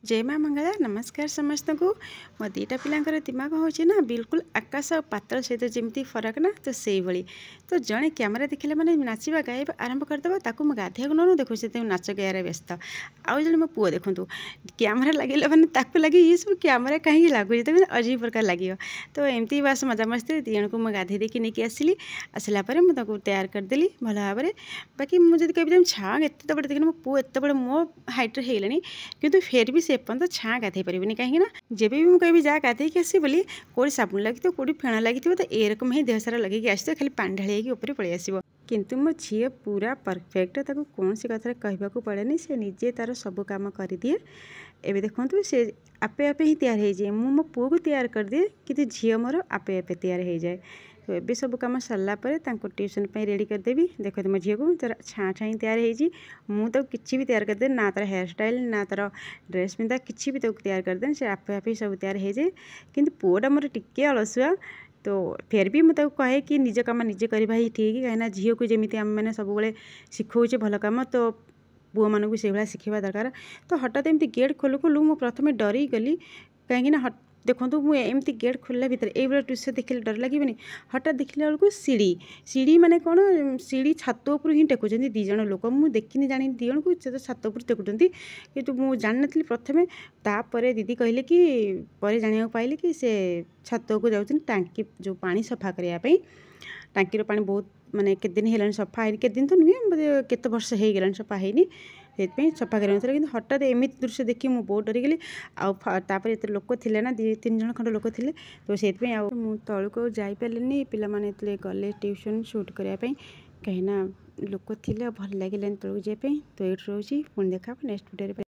जय माँ मंगला नमस्कार समस्त को मो दीटा पिलांकर दिमाग होची ना बिल्कुल आकाश और पातल सहित जमी फरक ना तो से भाई तो जड़े कैमेरा देखले मैंने नाचवा गाइबा आरंभ करदेव ताकू गाधिया नौ देखो से नाच गायार व्यस्त आउ जड़े मो पुओ देखूँ कैमेरा लगे मैंने लगे ये सब कैमेरा कहीं लगुच तो अजीब प्रकार लगे तो एमती बस मजामस्ती दिजन को मुझे गाधे देकी नहीं आसली आसला मुझे तैयार करदेली भल भाव में बाकी मुझे कह छा एत बड़े देखिए मो पुओ एत बड़े मो हाइट्रे होगलानी कि फिर भी से पर्यंत छाँ गाधे पारे कहीं जब भी मुझे कह जा गाधे आसी बोली कौटी साबुन लगी तो कौटी फेण लगी तो एरकम ही देह सारा लगे आस खाली पानी ढाई ऊपर पलि आसो किंतु मो झी पूरा परफेक्ट ताको कौन सी कथा कहवाक पड़ेनि से निजे तार सब कम कर दिए एवं देखो से आपे आपे ही तैयार हो जाए मो पुओ को तैयार कर दिए कि झी मोर आपे आपे तैयार हो जाए तो ये सब कम सरला ट्यूशन रेडी करदेवी देख मो झी को तार छाँ छाँ तैयार हो किसी भी तैयार करदे ना तार हेयर स्टाइल ना तार ड्रेस पिंधा किसी भी तैयार करदे से आपे आपे सब तैयार हो जाए कि पुओटा मोर टिके अलसुआ तो फिर भी मुझे कहे कि निज कम निजे करवा ही ठीक कहीं झील को जमी आम मैंने सब शिखौचे भल कम तो पुओ मानू से भाया शिखा दरकार तो हठात एमती गेट खोलू खोलू मु प्रथम डरी गली कहीं देखो मुझे गेट खोलला भितर ये दृश्य देखिले डर लगे हठात देखला बेलू सीढ़ी माने कौन सीढ़ी छात उपर ही टेकुं दीज लोक मुझे देखनी जानी दीजन को छात उपर टेकुं कि मुझे जान नी प्रथम तापर दीदी कहले कि पर जाना पाइले कि से छात को जाऊँ टांकी जो पानी सफा करने टांकीर पानी बहुत माने केते दिन है सफा है केते दिन तो नुहे केते वर्ष हो गलानी सफा है से सफा कर कि हठात एमती दृश्य देखी मुझे बहुत डरीगली आपर ये लोक थे ना 2-3 जन खंड लोक थे तो से तौक जापारे पे गले ट्यूशन सुट करने कहीं लोक थे भल लगे तौक जावाई तो ये रोचे पुणी देखा नेक्स्ट वीडियो।